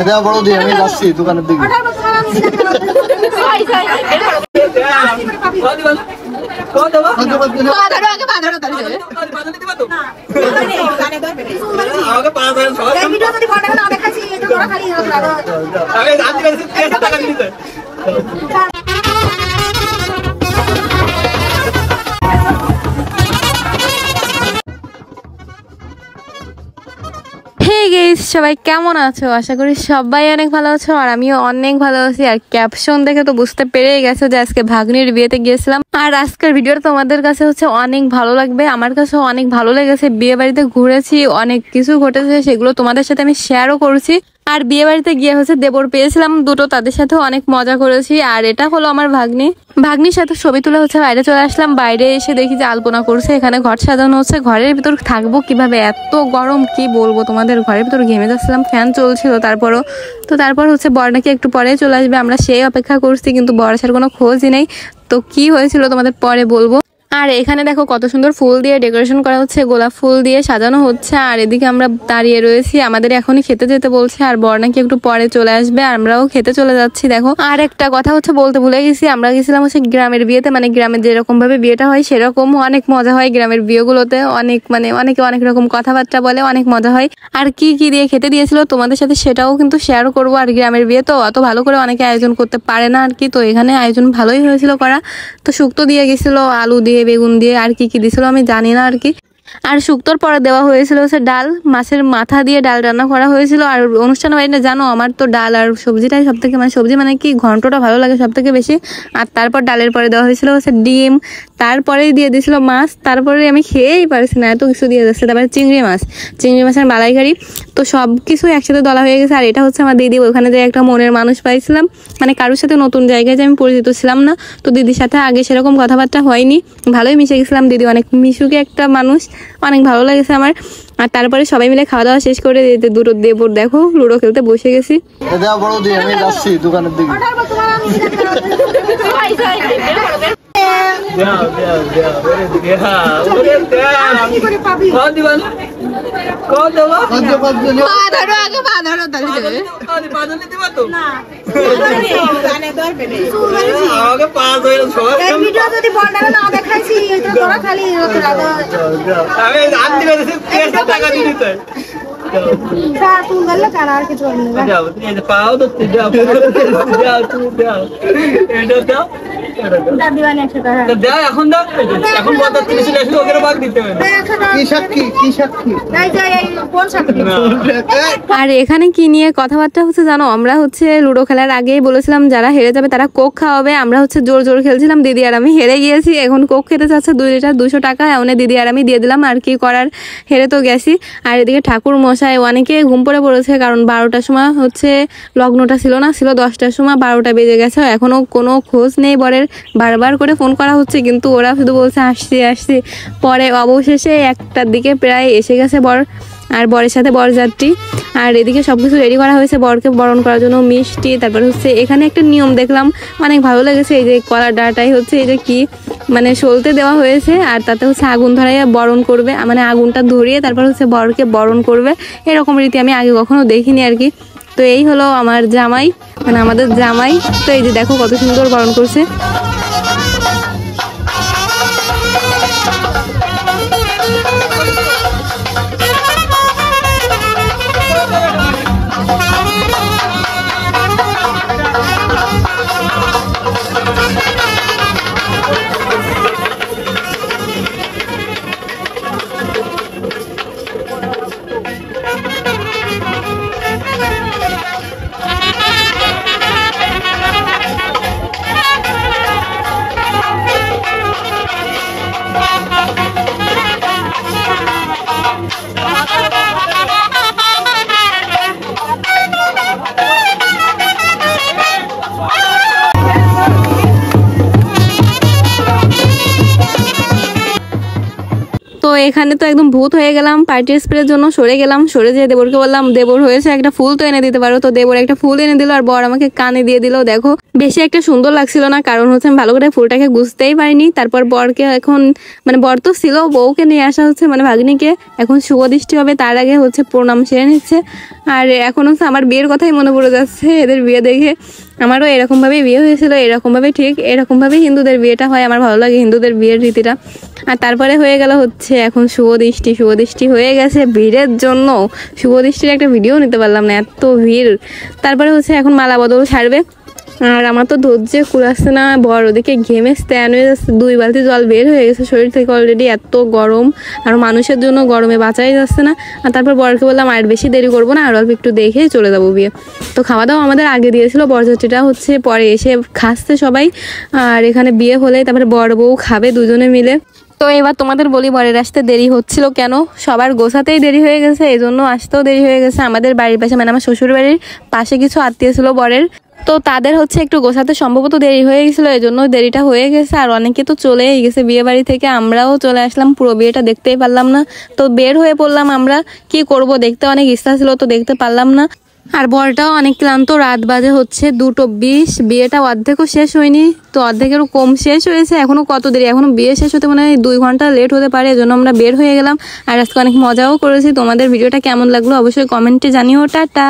এটা বড় দিয়ে আমি যাচ্ছি দোকানের দিকে। হে গাইস, সবাই কেমন আছো? আশা করি সবাই অনেক ভালো আছো আর আমিও অনেক ভালো আছি। আর ক্যাপশন দেখে তো বুঝতে পেরেই গেছো যে আজকে ভাগ্নির বিয়েতে গিয়েছিলাম। আর আজকের ভিডিওটা তোমাদের কাছে হচ্ছে অনেক ভালো লাগবে, আমার কাছেও অনেক ভালো লেগেছে। বিয়ে বাড়িতে ঘুরেছি, অনেক কিছু ঘটেছে, সেগুলো তোমাদের সাথে আমি শেয়ারও করছি। আর বিয়ে বাড়িতে গিয়ে হচ্ছে দেবর পেয়েছিলাম দুটো, তাদের সাথে অনেক মজা করেছি। আর এটা হলো আমার ভাগ্নির সাথে ছবি তুলে হচ্ছে বাইরে চলে আসলাম। বাইরে এসে দেখি যে আলপনা করছে, এখানে ঘর সাজানো হচ্ছে। ঘরের ভিতর থাকবো কিভাবে, এত গরম কি বলবো তোমাদের। ঘরের ভিতর ঘেমে যাচ্ছিলাম, ফ্যান চলছিল। তারপর হচ্ছে বর নাকি একটু পরে চলে আসবে, আমরা সেই অপেক্ষা করছি, কিন্তু বর আসার কোনো খোঁজই নেই। তো কি হয়েছিল তোমাদের পরে বলবো। আর এখানে দেখো কত সুন্দর ফুল দিয়ে ডেকোরেশন করা হচ্ছে, গোলাপ ফুল দিয়ে সাজানো হচ্ছে। আর এদিকে আমরা দাঁড়িয়ে রয়েছি, আমাদের এখনই খেতে যেতে বলছে। আর বর নাকি একটু পরে চলে আসবে, আমরাও খেতে চলে যাচ্ছি। দেখো আর একটা কথা হচ্ছে বলতে ভুলে গেছি, আমরা গেছিলাম হচ্ছে গ্রামের বিয়েতে, মানে গ্রামের যেরকম ভাবে বিয়েটা হয় সেরকম অনেক মজা হয় গ্রামের বিয়েগুলোতে। অনেকে অনেক রকম কথাবার্তা বলে, অনেক মজা হয়। আর কি কি দিয়ে খেতে দিয়েছিল তোমাদের সাথে সেটাও কিন্তু শেয়ার করবো। আর গ্রামের বিয়ে তো অত ভালো করে অনেকে আয়োজন করতে পারে না আর কি, তো এখানে আয়োজন ভালোই হয়েছিল করা। তো শুক্তো দিয়ে গেছিল, আলু দিয়ে, বেগুন দিয়ে, আর কি কি দিছিল আমি জানি না আর কি। আর শুক্তোর পরে দেওয়া হয়েছিল হচ্ছে ডাল, মাছের মাথা দিয়ে ডাল রান্না করা হয়েছিল। আর অনুষ্ঠান বাড়িটা জানো আমার তো ডাল আর সবজিটাই সব থেকে, মানে সবজি মানে কি ঘন্টটা ভালো লাগে সব থেকে বেশি। আর তারপর ডালের পরে দেওয়া হয়েছিল হচ্ছে ডিম, তারপরে দিয়ে দিয়েছিল মাছ। তারপরে আমি খেয়েই পারছি না, এত কিছু দিয়ে যাচ্ছে। তারপরে চিংড়ি মাছের মালাইকারি। তো সব কিছু একসাথে দলা হয়ে গেছে। আর এটা হচ্ছে আমার দিদি, ওখানে যে একটা মনের মানুষ পাইছিলাম, মানে কারোর সাথে নতুন জায়গায় যে আমি পরিচিত ছিলাম না, তো দিদির সাথে আগে সেরকম কথাবার্তা হয়নি, ভালোই মিশে গেছিলাম। দিদি অনেক মিশুকে একটা মানুষ, অনেক ভালো লেগেছে আমার। আর তারপরে সবাই মিলে খাওয়া দাওয়া শেষ করে দুটো দেবর দেখো লুডো খেলতে বসে গেছি। এটা বড় দিয়ে আমি যাচ্ছি দোকানের দিকে। আর এখানে কি নিয়ে কথাবার্তা হচ্ছে জানো, আমরা হচ্ছে লুডো খেলার আগেই বলেছিলাম যারা হেরে যাবে তারা কোক খাওয়াবে। আমরা হচ্ছে জোর জোর খেলছিলাম, দিদি আর আমি হেরে গিয়েছি। এখন কোক খেতে চাচ্ছে 2 লিটার 200 টাকা, এমন দিদি আর আমি দিয়ে দিলাম। আর কি করার, হেরে তো গেছি। আর এদিকে ঠাকুর মশাই অনেকে ঘুম পড়ে পড়েছে, কারণ 12টার সময় হচ্ছে লগ্নটা ছিল না, ছিল 10টার সময়, 12টা বেজে গেছে, এখনো কোনো খোঁজ নেই বরের। বারবার করে ফোন করা হচ্ছে, কিন্তু ওরা শুধু বলছে আসছি। পরে অবশেষে 1টার দিকে প্রায় এসে গেছে বর আর বরের সাথে বরযাত্রী। আর এদিকে সবকিছু রেডি করা হয়েছে বরকে বরণ করার জন্য, মিষ্টি। তারপর হচ্ছে এখানে একটা নিয়ম দেখলাম, অনেক ভালো লেগেছে। এই যে কলার ডাঁটাই হচ্ছে এই যে কি মানে সলতে দেওয়া হয়েছে, আর তাতে হচ্ছে আগুন ধরাইয়া বরণ করবে, মানে আগুনটা ধরিয়ে তারপর হচ্ছে বরকে বরণ করবে। এরকম রীতি আমি আগে কখনো দেখিনি আর কি। তো এই হলো আমার জামাই, মানে আমাদের জামাই। তো এই যে দেখো কত সুন্দর বরণ করছে। তো এখানে তো একদম ভূত হয়ে গেলাম, পার্টি স্প্রের জন্য সরে গেলাম। সরে যেয়ে দেবরকে বললাম, দেবর হয়েছে একটা ফুল তো এনে দিতে পারো। তো দেবর একটা ফুল এনে দিল আর বর আমাকে কানে দিয়ে দিল। দেখো বেশি একটা সুন্দর লাগছিল না, কারণ হচ্ছে আমি ভালো করে ফুলটাকে বুঝতেই পারিনি। তারপর বরকে এখন মানে বর তো ছিল, বউকে নিয়ে আসা হচ্ছে মানে ভাগ্নিকে। এখন শুভ দৃষ্টি হবে, তার আগে হচ্ছে প্রণাম সেরে নিচ্ছে। আর এখন হচ্ছে আমার বিয়ের কথাই মনে পড়ে যাচ্ছে এদের বিয়ে দেখে। আমারও এরকম ভাবে বিয়ে হয়েছিল, এরকম ভাবে ঠিক এরকম ভাবে হিন্দুদের বিয়েটা হয়। আমার ভালো লাগে হিন্দুদের বিয়ের রীতিটা। আর তারপরে হয়ে গেল হচ্ছে এখন শুভ দৃষ্টি হয়ে গেছে ভিড়ের জন্য। শুভ দৃষ্টির একটা ভিডিও নিতে পারলাম না, এত ভিড়। তারপরে হচ্ছে এখন মালা বদল ছাড়বে। আর আমার তো ধৈর্য কুলাচ্ছে না, বড় ওদিকে ঘেমে স্ট্যান্ড হয়ে যাচ্ছে, 2 বালতি জল বের হয়ে গেছে শরীর থেকে অলরেডি, এত গরম। আর মানুষের জন্য গরমে বাঁচাই যাচ্ছে না। আর তারপর বরকে বললাম আর বেশি দেরি করবো না, আর অল্প একটু দেখেই চলে যাবো বিয়ে। তো খাওয়া দাওয়া আমাদের আগে দিয়েছিল, বরযাত্রীটা হচ্ছে পরে এসে খাচ্ছে সবাই। আর এখানে বিয়ে হলে তারপরে বর বউ খাবে দুজনে মিলে। তো এবার তোমাদের বলি বরের আসতে দেরি হচ্ছিল কেন। সবার গোছাতেই দেরি হয়ে গেছে, এই জন্য আসতেও দেরি হয়ে গেছে। আমাদের বাড়ির পাশে মানে আমার শ্বশুর বাড়ির পাশে কিছু আত্মীয় ছিল বরের, তো তাদের হচ্ছে একটু গোছাতে সম্ভবত দেরি হয়ে গেছিল, এই জন্য দেরিটা হয়ে গেছে। আর অনেকে তো চলেই গেছে বিয়ে বাড়ি থেকে, আমরাও চলে আসলাম, পুরো বিয়েটা দেখতেই পারলাম না। তো বের হয়ে পড়লাম আমরা, কি করব, দেখতে অনেক ইচ্ছা ছিল তো দেখতে পারলাম না। আর বরটাও অনেক ক্লান্ত, রাত বাজে হচ্ছে 2:20, বিয়েটা অর্ধেকও শেষ হয়নি, তো অর্ধেকেরও কম শেষ হয়েছে। এখনো কত দেরি, এখনো বিয়ে শেষ হতে মানে 2 ঘন্টা লেট হতে পারে, এজন্য আমরা বের হয়ে গেলাম। আর আজকে অনেক মজাও করেছি। তোমাদের ভিডিওটা কেমন লাগলো অবশ্যই কমেন্টে জানিও। টাটা।